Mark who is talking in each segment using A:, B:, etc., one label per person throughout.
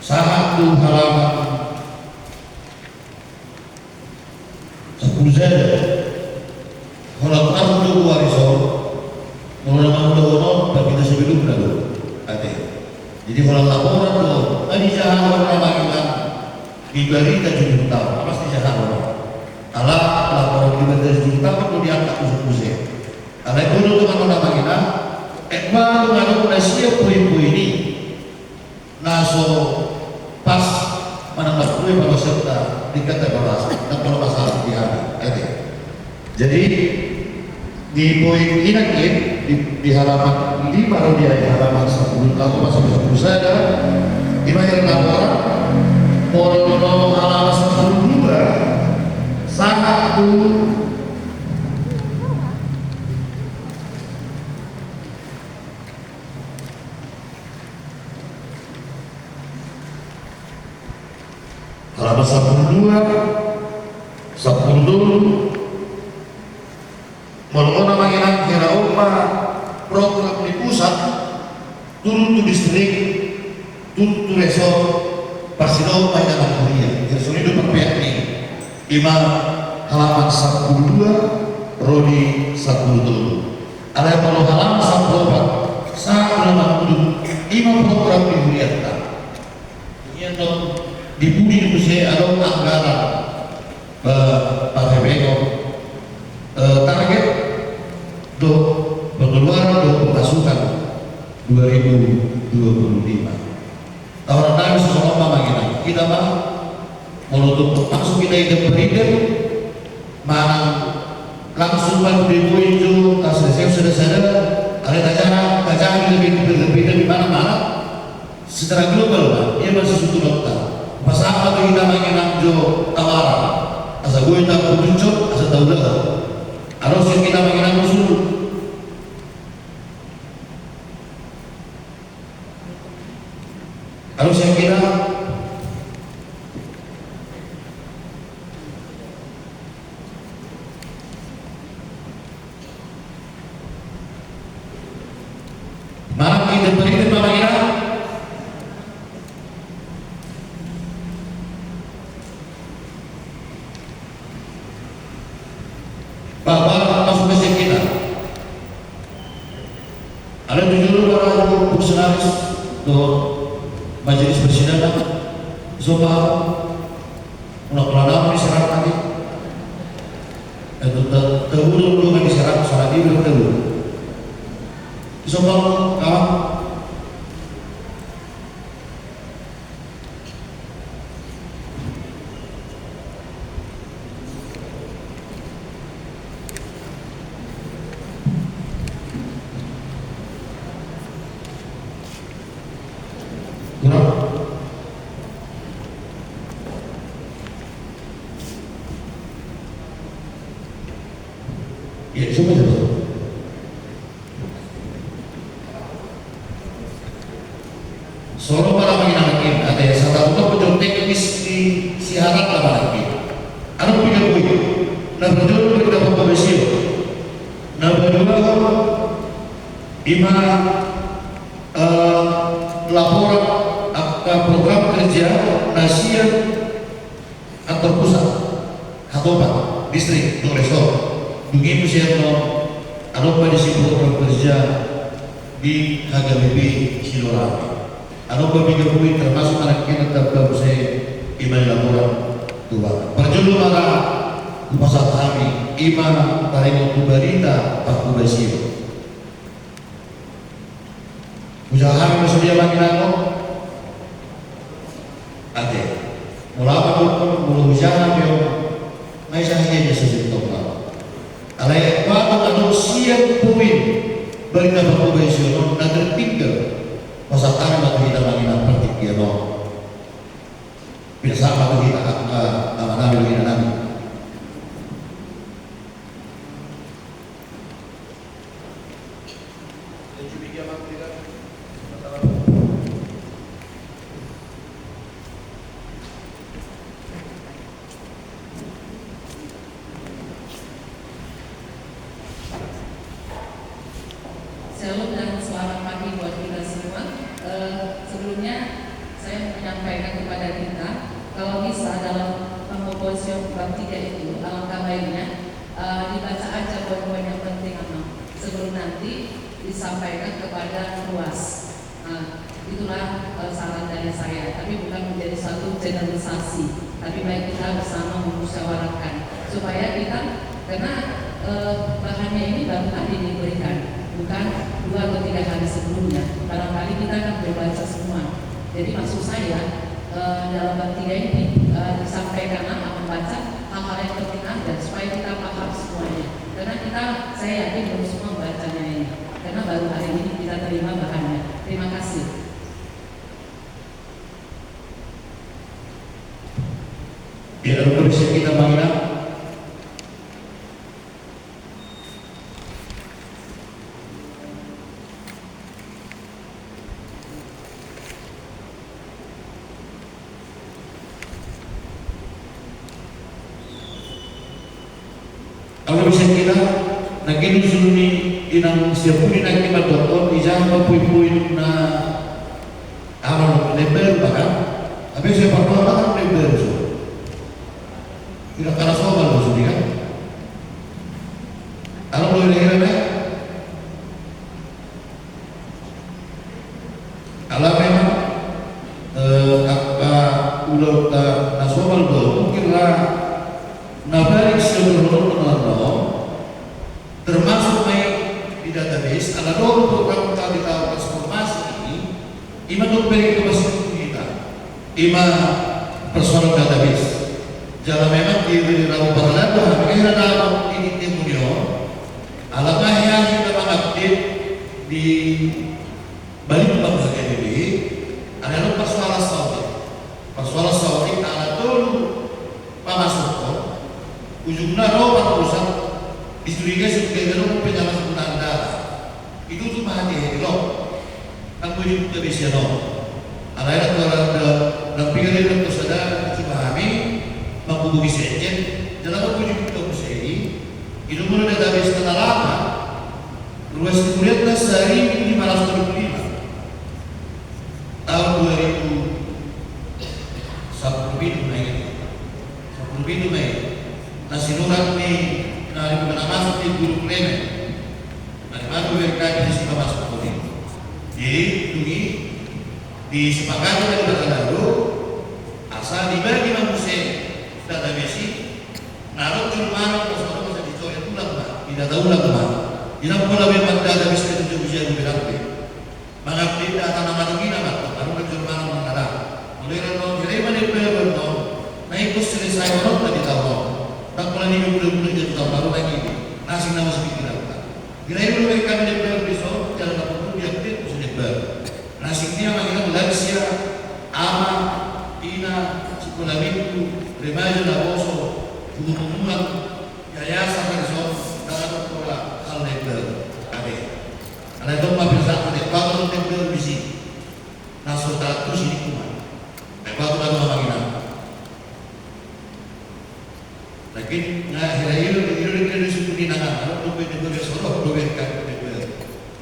A: satu halaman 10 saja. Kalau tahu wariso, mengulangan dono bagi kita sebelum dulu. Jadi kalau laporan dono, tadi jahat orang bagian diberi tak juta, pasti jahat orang. Kalau laporan diberi juta, perlu diangkat usut-usut. Kalau itu dulu teman-teman bagian, ekmal mengadu Malaysia poin-poin ini, naso pas menambah kue pada serta dikategorikan dan kalau masalah dihadapi. Jadi di poin ini di halaman 5 baru dia halaman 10 tahun masuk 10 saja. Di bagian laporan mono halaman 12 satu halaman 10 Mengona mengenang kira program di pusat turun to distrik turun to resor Pasino mainan kuliah resor itu berpihak nih 5 halaman 12 Rodi 10 ada kalau halaman 14 5 program di kuliah ini dong dibudi di usia ada anggaran Pak Hebeko target do pengeluaran do pemasukan 2025 tahun kami seseorang kita mah menutup masuk kita itu berikan mana langsung pada ibu itu kasih sudah ada tajaran lebih di mana-mana secara global lah dia masih suatu nota pas apa tuh kita mengenang jo tawaran asa gue tak muncul asa tahu dah harus kita mengenang musuh harus yang kita malam kita berikan Mama Ira bahwa masuk ke kita ada tujuh para fungsionaris do majelis persidangan sopa ulang diserang nanti itu terhubung dengan diserang salah dia belum terhubung sopa kawan ya coba Solo para mengingatkan ada yang satu untuk teknis di siaran lama lagi ada punya poin nah berdua kita pembersih nah berdua lima laporan program kerja nasional antar pusat hatopan distrik resor begini siapa ada pada program kerja di HGBP Silorami ada beberapa poin termasuk anak kita tetap saya iman laporan tua perjulu mana pasal kami iman tarik berita Pak Kubasir usaha kami bersedia bagi nako ada mulai usaha bio mai sahaja sesuatu alai apa siap poin berita Pak Kubasir dan tertinggal pasal kami bagi kita bagi nako dia no biasa bagi kita amanah bagi nami
B: Shalom dan selamat pagi buat kita semua. Sebelumnya saya menyampaikan kepada kita, kalau bisa dalam pengkomposisi bab 3 itu alangkah baiknya dibaca aja poin-poin yang penting sebelum nanti disampaikan kepada luas. Itulah saran dari saya, tapi bukan menjadi satu generalisasi, tapi baik kita bersama memusyawarahkan supaya kita, karena bahannya ini baru tadi diberikan, bukan 2 atau 3 hari sebelumnya. Barangkali kita akan membaca semua. Jadi maksud saya dalam bab 3 ini disampaikan membaca hal-hal yang penting ada supaya kita paham semuanya. Karena saya yakin belum semua membacanya ini, karena baru hari ini kita terima bahannya. Terima kasih.
A: Ya, untuk bisa kita bangun. Kalau bisa kita naging suni inang siapuni naging madokon ijang mapuy-puy na amal leber bahkan tapi siapa tahu kan leber so tidak karena soal lo sudi kan kalau boleh dihirame kalau memang udah nasional lo mungkin lah nabalik seluruh termasuk main di database ada 2 program tadi transformasi ini ima beri kemasuk kita ima persoalan database jalan memang di ramu paralel akhirnya dalam ini timunyo alangkah yang kita mengupdate di balik bagian ini adalah persoalan saudi ada dulu pamasuk ujungnya roh perusahaan dicurigai sebagai dalam penyalahgunaan data itu cuma hati-hati loh kan punya kita bisa loh ada dalam pikiran dan kesadaran dipahami menghubungi sejen dalam punya kita usai itu mulai database tanah lama ruas kemudian sehari ini 525 tahun 2001 nasinuran ni na masuk di guru klemen na baru mereka di sini masuk ini jadi ini disepakati dari lalu asal dibagi manusia database naruh cuma persoalan masa dicoret ulang pak tidak tahu ulang pak tidak pula memang database itu juga berarti mengupdate data nama lagi nama baru cuma mengarah mulai renung jadi mana berbentuk naik terus selesai orang tadi tahu tak pernah ini belum jadi tahun baru lagi ini nasi nama sedikit apa kira-kira mereka menyebar besok jalan apapun diupdate menyebar nasi ini yang kita Malaysia ama ina sekolah minggu remaja laboso hubungan yayasan besok dalam sekolah hal lebar ada itu mabil satu deh kalau lebar bisi naso status ini cuma kalau lalu menginap lakin ngahirayu itu disuruh dinangan kalau dobe solo dobe kan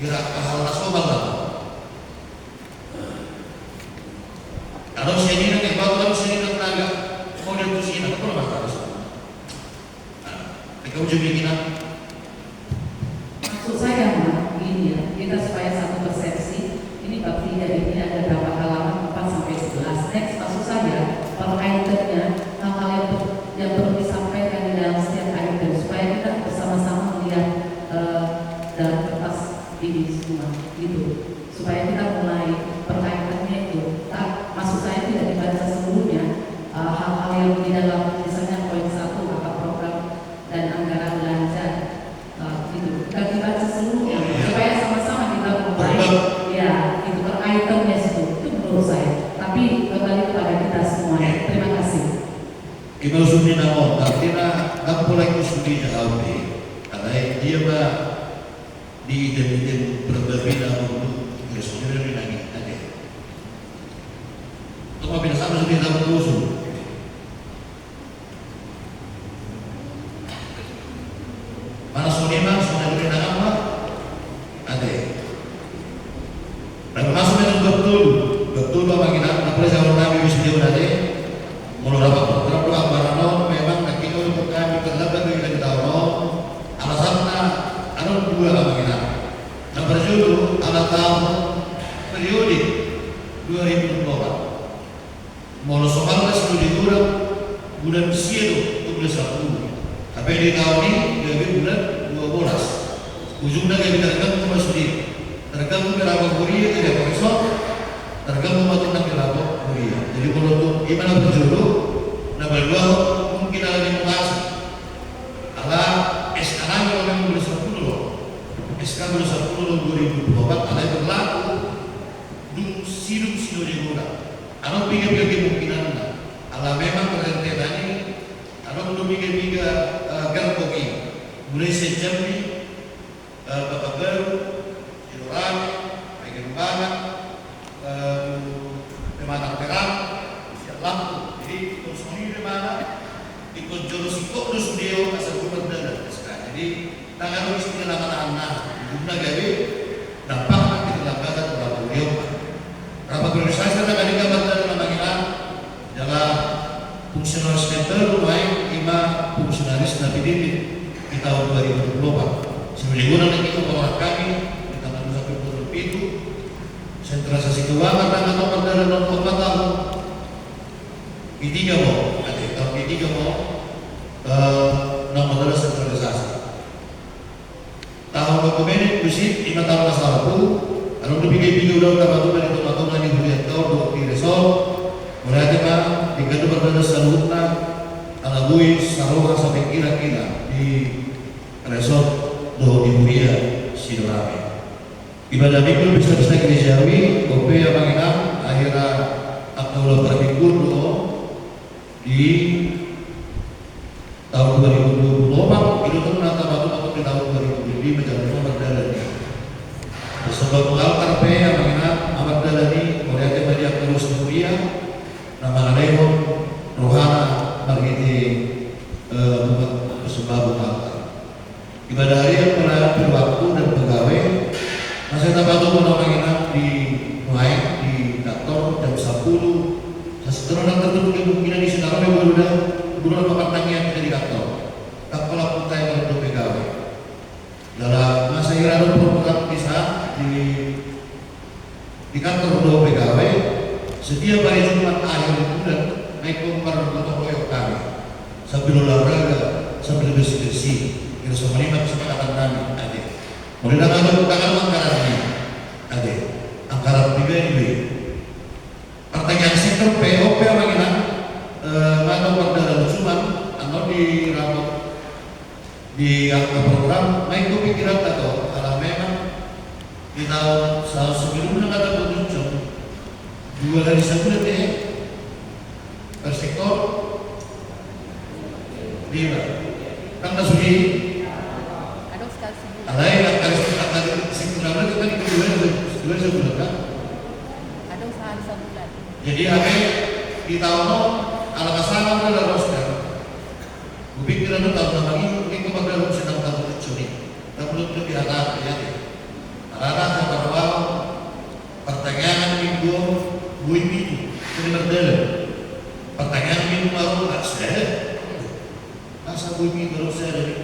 A: kira hal nasional lah kalau sini nang kalau sini nang naga mau dia tu sini apa masalah kau juga kita
B: maksud saya begini ya kita supaya satu persepsi ini bab 3 ini ada berapa halaman 4 sampai 11 next maksud saya per itemnya hal-hal yang perlu disampaikan di dalam setiap item supaya kita bersama-sama melihat dalam kertas ini semua gitu supaya kita mulai per itemnya itu maksud saya tidak dibaca seluruhnya hal-hal yang di dalam misalnya poin 1 maka program dan anggaran belanja gitu kita dibaca seluruhnya supaya sama-sama kita mulai ya itu per itemnya itu menurut saya tapi kembali kepada kita semuanya. Terima kasih.
A: Kita usumi nama, artinya tak boleh usumi jauh karena dia bah di ide berbeda dulu responnya dari lagi ada. Untuk apa sama seperti tahu usul. Mana sonema sonema dari nama ada. Dan masuk dengan betul bahwa kita boleh jauh nabi bisa jauh ada. periode 2024. Molo soal sudah dikurang bulan Siado 2010. Tapi di tahun ini gawe bulan 12. Ujungnya gawe tergabung sama sendiri. Tergabung berapa kuliah tidak profesor, tergabung matang berapa kuliah. Jadi kalau untuk gimana berjodoh, nomor 2 mungkin ada yang mengasih. Ala SK kalau memang boleh 10 loh. SK boleh 10 2024 ada yang berlaku dung sidung di guna. Ano pikir kemungkinan ala memang rentetannya ano belum biga gerpoki mulai sejam ni bapak baru Iran bagian banget pemanang terang lampu jadi terus ini mana ikut jurus kok terus dia asal kumandang jadi tangan istilah anak-anak guna gawe dapat kita lakukan berapa beliau berapa organisasi kita kali gambar adalah fungsionaris mentor main 5 fungsionaris Nabi Dini di tahun 2024. Sebelumnya kita menolak kami di tanggal 27 itu sentralisasi keuangan tanggal nomor dari 4 tahun I3 mau ada tahun I3 mau nomor dari sentralisasi tahun dokumen bersih 5 tahun masa lalu lalu dipikir-pikir udah teman-teman itu teman-teman yang boleh tahu di resort mulai aja kan tiga berbeda salutna alabui saruha sampai kira-kira di resort do di Muria Sidoarjo. Ibadah minggu bisa gerejawi, kopi yang mengenang akhirnya aktual berminggu di tahun 2024 itu tuh menata batu di tahun 2025 menjalani berdalani. Sebab altar yang mengenang amat dalani mulai aja bagi aktual Muria nama Aleho Rohana Margiti Sebab Altar. Ibadah harian melayani waktu dan pegawai masih tambah tuh mengenang di mulai di kantor jam 10 setelah tertutup kemungkinan di Senaru yang bulan pemantangnya dari kantor kepala putai yang untuk pegawai dalam masa irada program bisa di kantor dua pegawai setiap hari Jumat akhir bulan naik kembar untuk koyok kami sambil olahraga sambil bersih-bersih kita semua lima kesepakatan kami adik mulai ada bukaan anggaran ini adik anggaran pribadi pertanyaan sektor POP bagaimana mana perdalam cuman atau di rapat di angka program naik kepikiran atau kalau memang di tahun sebelumnya ada beruntung 2 hari sebulan deh per sektor 5 kan sudi
C: ada sekali sebulan
A: ada yang kali sektor itu kan dua sebulan kan
C: ada sehari sebulan
A: jadi apa di tahun ala kasana udah roskan pikiran tahun lagi mungkin kepada lu sedang tahun curi tak belum lebih ada ya ada bahwa pertanyaan minggu bui minggu jadi berdele pertanyaan minggu baru nggak saya masa bui minggu baru saya dari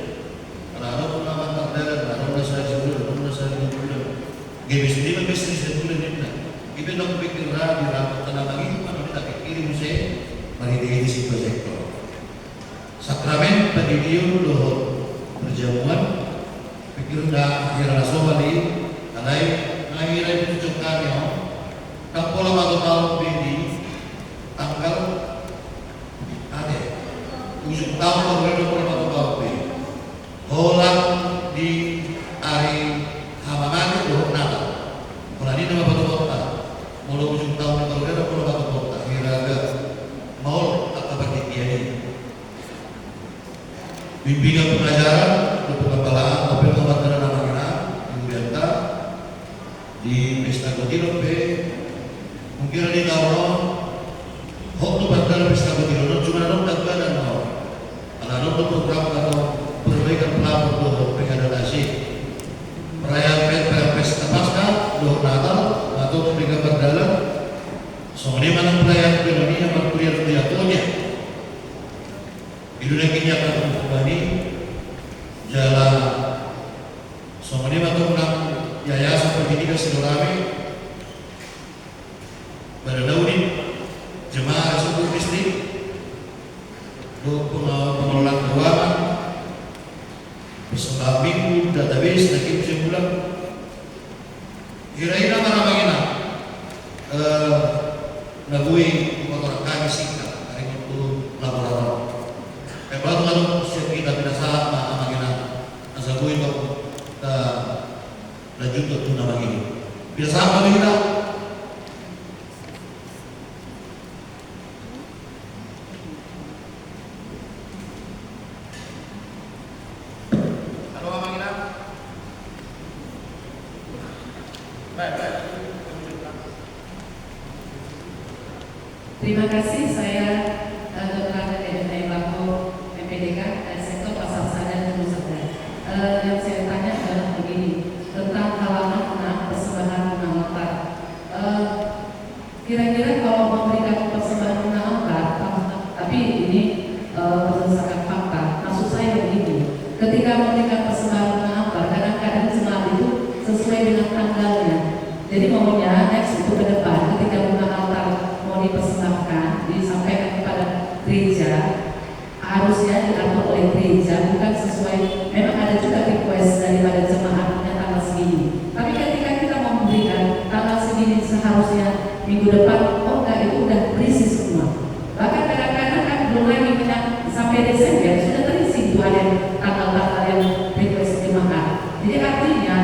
A: kalau pun nama berdele kalau saya sebulan kalau saya 2 bulan game sendiri bisnis sebulan ini kita nak pikir di rapat tenang lagi mana kita pikirin saya mari di si proyektor sakramen pendidikan doh perjamuan pikir dah akhir rasomali alai akhirnya ditunjukkan ya tak pola waktu tahun ini tanggal ada 7 tahun baru pola waktu tahun ini holang di hari Hamaman itu Natal pola ini nama batu kota mulai 7 tahun baru ada pola batu kota akhirnya mau tak berarti ini bimbingan pengajaran untuk pengembalaan mobil kebakaran anak-anak di Urianta di Pesta Gotiro mungkin di tahun waktu bandara Pesta Gotiro cuma ada badan ada program atau perbaikan pelapor untuk pengadaan perayaan Pesta Pasca untuk Natal atau perbaikan berdalam soalnya mana perayaan Indonesia yang berkuliah di jatuhnya Dunia kini akan kembali jalan soalnya waktu menang yayasan pendidikan Sidoarjo Pada Daudi, jemaah suku distrik, pengelolaan keuangan, persembahan minggu, database, dan kesimpulan. Kira-kira mana bagaimana? Nagui kotoran kami singkat hari itu laboratorium. Kalau siap kita tidak salah bagaimana? Nasabui kok lanjut ke tuna begini. Biasa apa kita?
B: Terima kasih, saya Dr. Ade Bako, MPDK dan Sektor Pasar Sadar dan Wisata. Yang saya tanya adalah begini, tentang halaman 6 persembahan bunga mekar. Kira-kira kalau memberikan persembahan bunga mekar, tapi ini berdasarkan fakta, maksud saya begini, ketika memberikan persembahan bunga mekar, kadang-kadang jemaat itu sesuai dengan tanggalnya. Jadi maunya next untuk ke depan, ketika bunga altar mau dipersembahkan, disampaikan kepada gereja, harusnya diatur oleh gereja, bukan sesuai. Memang ada juga request daripada jemaatnya tanggal segini. Tapi ketika kita mau memberikan tanggal segini, seharusnya minggu depan, oh enggak, itu udah berisi semua. Bahkan kadang-kadang kan belum lagi sampai Desember sudah terisi itu ada tanggal-tanggal yang request jemaat. Jadi artinya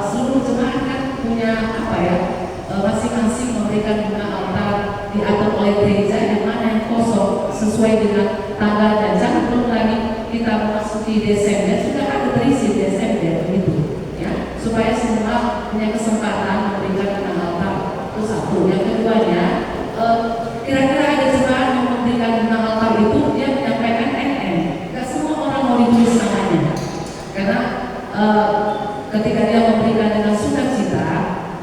B: seluruh jemaat kan punya apa ya? Masing-masing memberikan bunga altar diatur oleh gereja yang mana yang kosong sesuai dengan tanggal, dan jangan belum lagi kita memasuki Desember sudah ada terisi Desember begitu ya, supaya semua punya kesempatan memberikan bunga altar. Itu satu. Yang keduanya, kira-kira ada jemaat yang memberikan bunga altar itu dia menyampaikan NN. Gak semua orang mau ditulis namanya karena ketika dia memberikan dengan sukacita.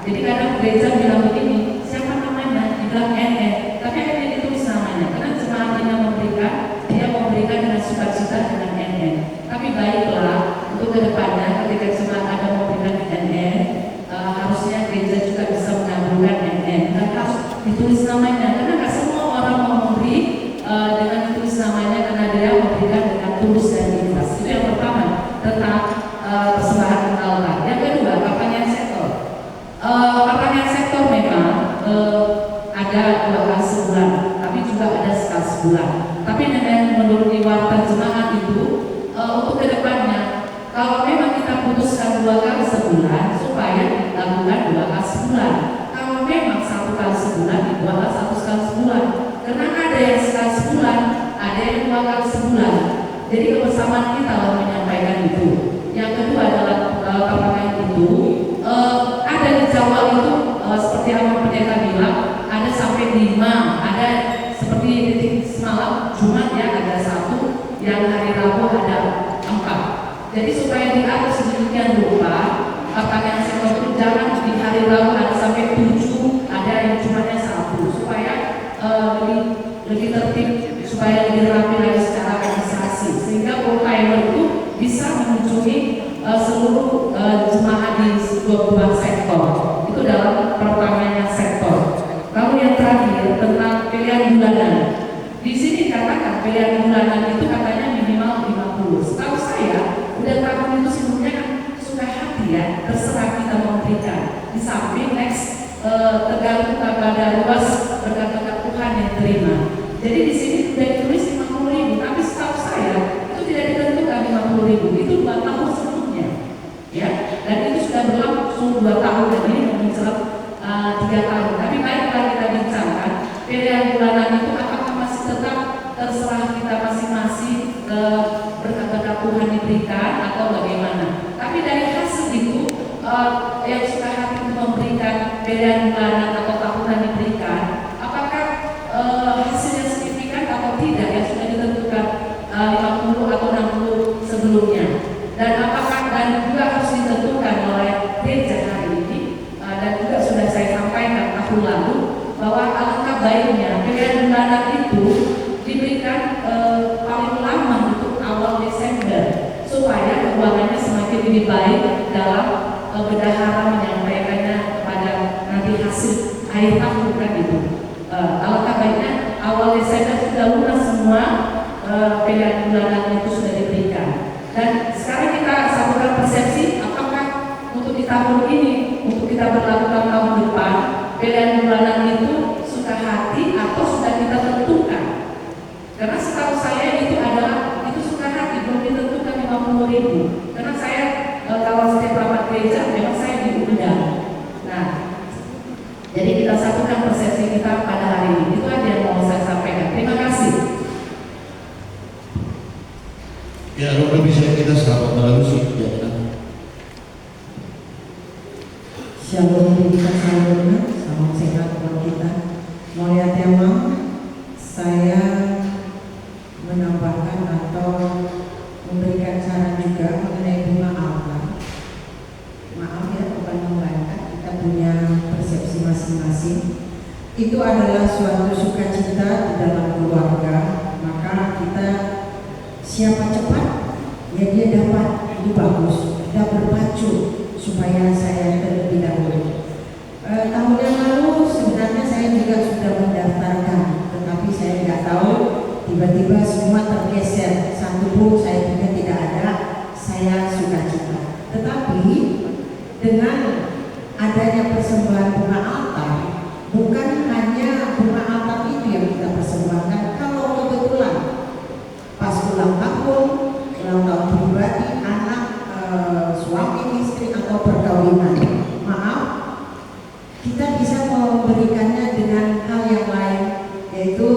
B: Jadi kadang gereja bilang begini, siapa namanya? Dibilang NN, tapi NN ditulis namanya. Karena jemaat yang memberikan, dia memberikan dengan sukacita dengan NN. Tapi baiklah, untuk kedepannya ketika jemaat ada memberikan NN, harusnya gereja juga bisa mengabulkan NN dan harus ditulis namanya. Karena nggak semua orang mau memberi dengan ditulis namanya, karena dia memberikan dengan tulus dan ikhlas. Itu yang pertama tentang persembahan altar. Yang kedua, pertanyaan sektor. Pertanyaan sektor memang ada 2 kali sebulan, tapi juga ada sekali sebulan. Tapi dengan menurut warta jemaat itu untuk kedepannya, kalau memang kita putuskan 2 kali sebulan, supaya dilakukan 2 kali sebulan. Kalau memang 1 kali sebulan, dibuatlah 1 kali sebulan. Karena ada yang sekali sebulan, ada yang 2 kali sebulan. Jadi kebersamaan kita lalu menyampaikan itu. Yang kedua adalah pertanyaan itu. Ada di Jawa itu seperti apa pendeta bilang, ada sampai 5, ada seperti titik semalam Jumat ya ada 1, yang hari Rabu ada 4. Jadi supaya diatur sedemikian rupa, pertanyaan sektor itu jangan di hari Rabu ada sampai 7, ada yang Jumatnya 1, supaya lebih tertib, supaya lebih rapi lagi secara administrasi, sehingga full-timer itu bisa mengunjungi seluruh jemaat di sebuah sektor. Itu dalam pertamanya sektor. Lalu yang terakhir tentang pilihan bulanan. Di sini katakan pilihan bulanan itu katanya minimal 50. Setahu saya udah tahun itu sebelumnya kan suka hati ya, terserah kita memberikan. Di samping next tergantung kepada luas berkat-berkat Tuhan yang terima. Jadi di sini sudah ditulis 50.000, tapi setahu saya itu tidak ditentukan 50.000. Itu 2 tahun sebelumnya. Ya, dan itu sudah berlangsung 2 tahun dan ini menjelang 3 tahun. Tapi baiklah kita bincangkan pilihan bulanan itu apakah masih tetap terserah kita masing-masing berkat-berkat Tuhan diberikan atau bagaimana. Tapi dari hasil itu yang suka hati untuk memberikan pilihan bulanan atau tahunan diberikan, apakah hasilnya signifikan atau tidak yang sudah ditentukan 50 atau 60 sebelumnya. Dan apakah dan juga harus ditentukan oleh gereja hari ini, dan juga sudah saya sampaikan tahun lalu bahwa alangkah baiknya pilihan bulanan itu diberikan paling lama untuk awal Desember supaya keuangannya semakin lebih baik dalam bendahara menyampaikannya kepada nanti hasil akhir tahun kan itu. Alangkah baiknya awal Desember sudah lunas semua, pilihan bulanan itu sudah diberikan. Dan sekarang kita satukan persepsi apakah untuk di tahun ini, untuk kita berlakukan tahun depan, pilihan bulanan itu suka hati atau sudah kita tentukan. Karena setahu saya itu adalah itu suka hati, belum ditentukan 50.000. Karena saya kalau setiap rapat gereja memang saya diundang. Nah, jadi kita satukan persepsi kita pada hari ini. Itu aja yang mau saya sampaikan. Terima kasih.
A: Ya, Romo bisa kita selamat melalui kegiatan.
D: Shalom kita salam, salam sehat buat kita. Mulia tema, saya menambahkan atau memberikan saran juga mengenai bunga altar. Maaf ya, bukan membantah, kita punya persepsi masing-masing. Itu adalah suatu sukacita di dalam keluarga, maka kita siapa cepat, ya dia dapat, itu bagus. Kita berpacu supaya saya terlebih dahulu. Tahun yang lalu sebenarnya saya juga sudah mendaftarkan, tetapi saya nggak tahu tiba-tiba semua tergeser. Satu pun saya juga tidak ada, saya sukacita. Tetapi dengan adanya persembahan bunga altar, bukan hanya bunga altar itu yang kita persembahkan. Kalau kebetulan pas ulang tahun pribadi, anak, suami, istri atau perkawinan, maaf, kita bisa memberikannya dengan hal yang lain, yaitu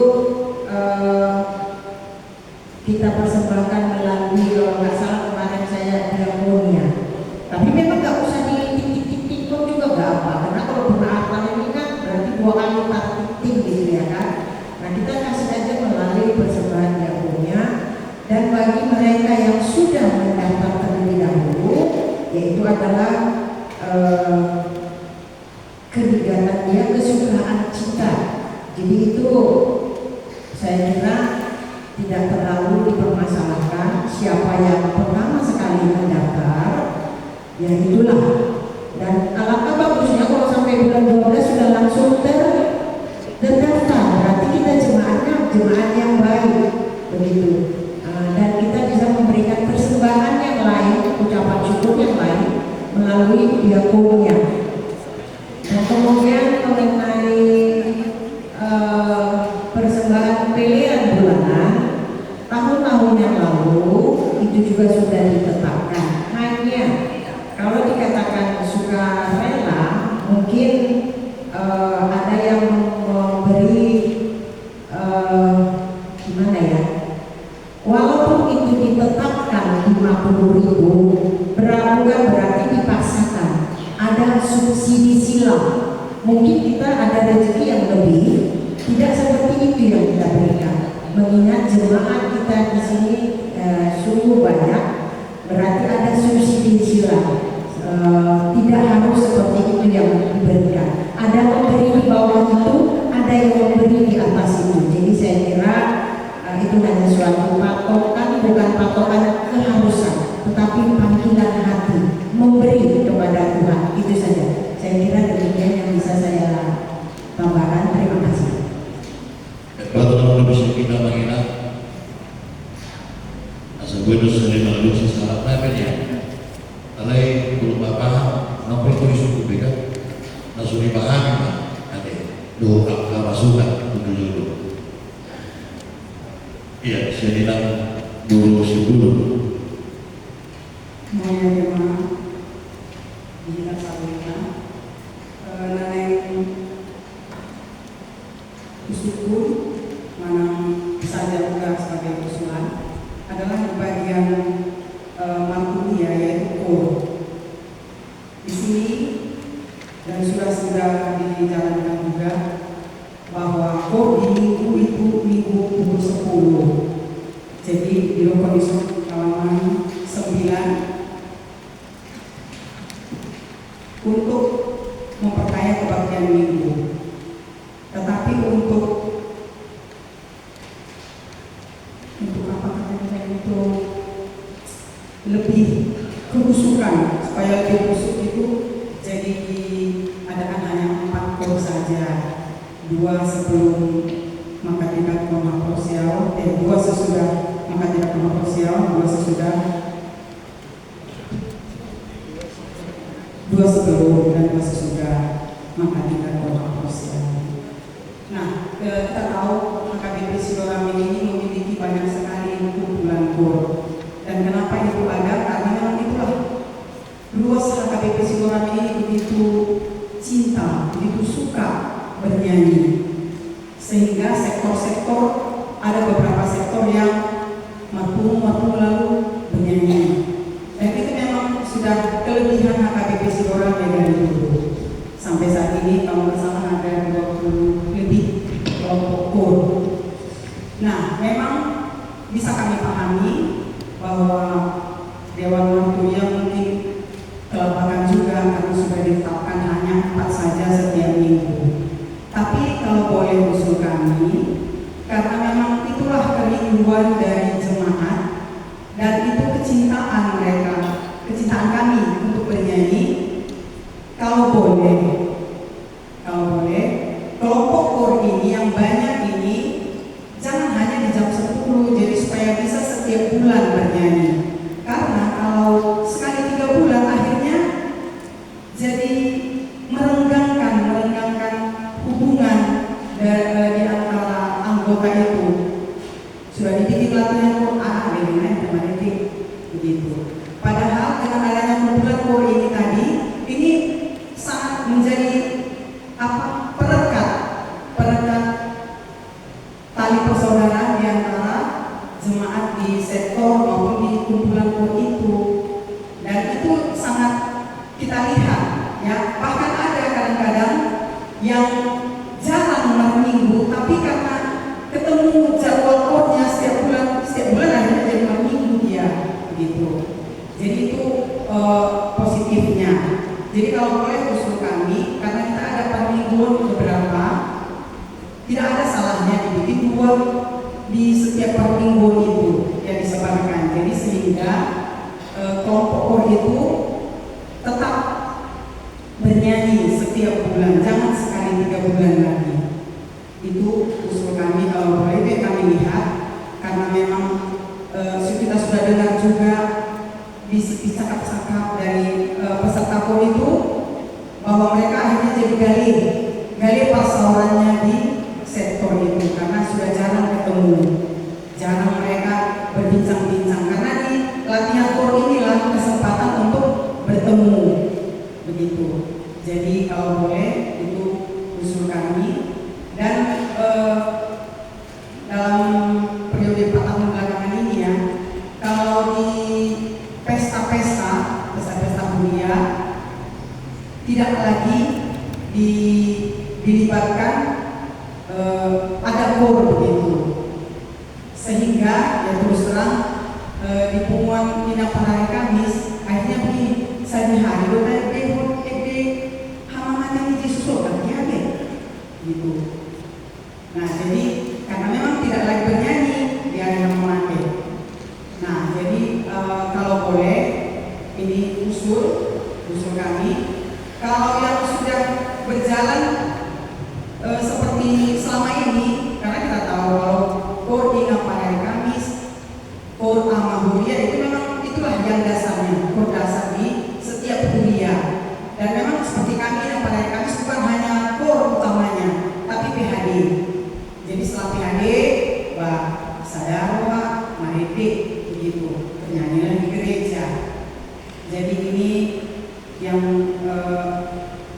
D: kita persembahkan melalui, kalau nggak salah kemarin saya diakonia. Tapi memang nggak usah titik-titik pun juga nggak apa, karena kalau bunga altar ini kan berarti 2 kali titik gitu ya kan. Nah kita kasih aja melalui persembahan diakonia. Dan bagi mereka yang sudah mendaftar terlebih dahulu, yaitu adalah kegiatan dia, kesukaan cita. Jadi itu saya kira tidak terlalu dipermasalahkan. Siapa yang pertama sekali mendaftar, ya itulah. Dan alangkah bagusnya kalau sampai bulan 12 sudah langsung terdaftar, berarti kita jemaat yang baik, begitu. Dan kita bisa memberikan persembahan yang lain, ucapan syukur yang lain melalui diakonia. Dan kemudian mengenai persembahan pilihan bulanan, tahun-tahun yang lalu itu juga sudah ditetapkan. Hanya kalau dikatakan suka rela, mungkin ada yang memberi gimana ya? Walaupun itu ditetapkan 50.000, bukan berarti dipaksakan. Ada subsidi silang. Mungkin kita ada rezeki yang lebih, tidak seperti itu yang kita berikan. Mengingat jemaat kita di sini sungguh banyak, berarti ada subsidi silang. Tidak harus seperti itu yang diberikan. Ada memberi di bawah itu, ada yang memberi di atas itu. Jadi saya kira itu hanya suatu patokan, bukan patokan keharusan, tetapi panggilan hati memberi kepada Tuhan. Itu saja. Saya kira demikian yang bisa saya tambahkan. Terima kasih.
A: Bagaimana bisa kita mengingat asal gue dosa lima dosa salah apa ya? Alai belum paham, apa itu disuruh beda? Langsung dipahami pak. Ada doa masukan untuk dulu. Iya, saya bilang dulu sebelum.
D: Mulia jemaat, kita saudara, naneng bersyukur mana saja juga sebagai usulan adalah di bagian mantulia yaitu kor. Di sini dan sudah dijalankan juga bahwa kor di minggu itu minggu pukul 10. Jadi di Rokonisok halaman 9 untuk memperkaya kebaktian minggu. Tetapi untuk apa katanya itu lebih kehusukan, supaya lebih khusyuk itu jadi diadakan hanya 4 kor saja. dua sebelum maka tidak komaprosial, dua sesudah maka tidak komaprosial, dua sesudah, dua sebelum dan dua sesudah maka tidak komaprosial. Nah, kita tahu HKBP Sidoarjo ini memiliki banyak sekali kumpulan KOR. Dan kenapa itu ada? Karena memang itulah luas HKBP Sidoarjo ini begitu cinta, begitu suka bernyanyi. Sehingga sektor-sektor, ada beberapa sektor yang mampu lalu bernyanyi. Dan itu memang sudah kelebihan HKBP Sidoarjo dari dulu. Sampai saat ini kalau nggak salah ada 20 lebih kelompok KOR. Nah, memang bisa kami pahami bahwa Dewan Waktunya mungkin kelabakan juga karena sudah ditetapkan hanya 4 saja setiap minggu. Tapi kalau boleh usul kami, karena memang itulah kerinduan dari jemaat dan itu kecintaan mereka, kecintaan kami untuk bernyanyi. Kalau boleh, kelompok KOR ini yang banyak ini jangan hanya di jam 10, jadi supaya bisa setiap bulan bernyanyi. Karena kalau sekali 3 bulan akhirnya jadi merenggangkan hubungan di antara anggota itu. Sudah dibikin latihan Quran, teman-teman begitu. Padahal dengan adanya kumpulan KOR ini tadi, ini sangat menjadi perekat tali persaudaraan di antara jemaat di sektor maupun di kumpulan KOR itu. Dan itu sangat kita lihat ya, bahkan ada kadang-kadang yang jarang malam minggu, tapi karena ketemu jadwal KOR-nya setiap bulan akhirnya jadi malam minggu dia begitu. Jadi itu positifnya. Jadi kalau boleh usul kami, karena kita ada permingguan beberapa, tidak ada salahnya dibikin 2 di setiap permingguan itu yang disebarkan. Jadi sehingga kelompok KOR itu tetap bernyanyi setiap bulan, jangan sekali 3 bulan lagi. Itu usul kami kalau boleh kami lihat, karena memang kita sudah dengar juga di cakap-cakap dari peserta KOR itu bahwa mereka akhirnya jadi gali persaudaranya di sektor itu karena sudah jarang ketemu, jarang mereka berbincang-bincang, karena di latihan KOR inilah kesempatan untuk bertemu begitu. Jadi kalau boleh itu usul kami. Dan dalam periode 4 tahun belakangan ini ya, kalau di pesta-pesta budaya tidak lagi dilibatkan ada KOR begitu, sehingga ya terus terang di pengumuman tindak hari Kamis akhirnya begini, saya di hari hamaman yang disusul kan gitu. Nah jadi karena memang tidak lagi bernyanyi di hari hamaman. Nah jadi kalau boleh ini usul kami, kalau yang sudah berjalan seperti selama ini, karena kita tahu kalau KOR di hari Kamis, KOR Ahmadiyah itu memang itulah yang dasarnya, KOR dasar di setiap kuliah. Dan memang seperti kami yang pada hari Kamis bukan hanya KOR utamanya, tapi PHD. Jadi setelah PHD, Sadarwa, Marede, begitu, penyanyian di gereja. Jadi ini yang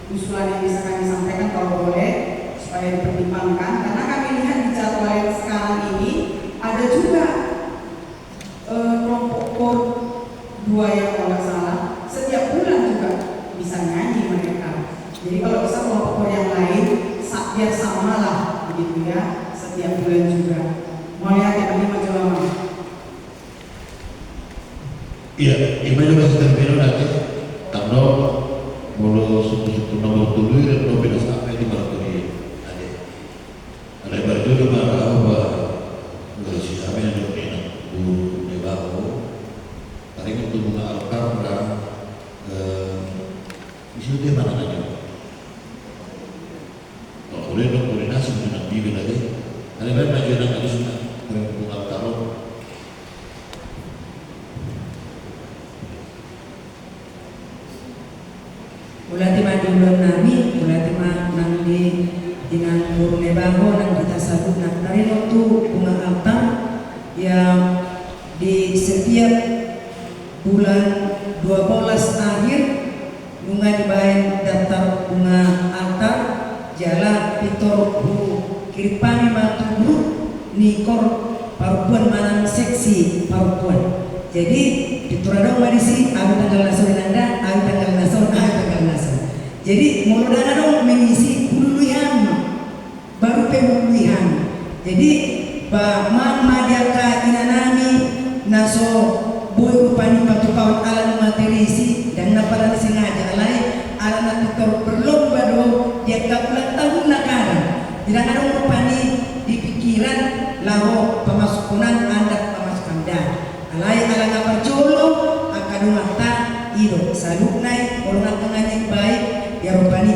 D: usulan yang bisa kami sampaikan kalau boleh supaya dipertimbangkan, karena kami lihat di jadwal yang sekarang ini ada juga kelompok KOR 2 yang kalau nggak salah setiap bulan juga bisa nyanyi mereka. Jadi kalau bisa kelompok KOR yang lain biar sama lah begitu ya, setiap bulan juga. Mau lihat yang ini maju lama.
A: Iya, ini masih terpilih nanti. Karena mulu suku nomor 7 dan nomor sampai di Marturi ada. Ada baru juga marah bahwa si kami yang dokter Bu Debaho, tarik untuk mengalahkan dan isu dia mana aja. Kalau boleh koordinasi video lagi. Ada baik maju dan maju sudah berhubungan taruh.
D: Ulati maju bulan nami, ulati nang di dinang burung nebago nang kita sabut nak dari waktu bunga altar yang di setiap bulan 12 akhir bunga dibayar daftar bunga altar jala pitor bu kiripani matubru nikor parupuan manang seksi parupuan. Jadi pituradong marisi aku tanggal nasor nanda, aku tanggal nasor, aku tanggal nasor. Jadi muludana dong mengisi puluhan baru puluhan. Jadi ba mama diaka inanami naso boy rupani patukawan alam materisi dan napalan sengaja alai alam tutor berlomba do dia kapulan tahun nakara. Tidak ada rupani di pikiran laho pemasukunan anda pemasukan dan alai alang aparjolo akadumata ido saluk naik orang tengahnya baik ya rupani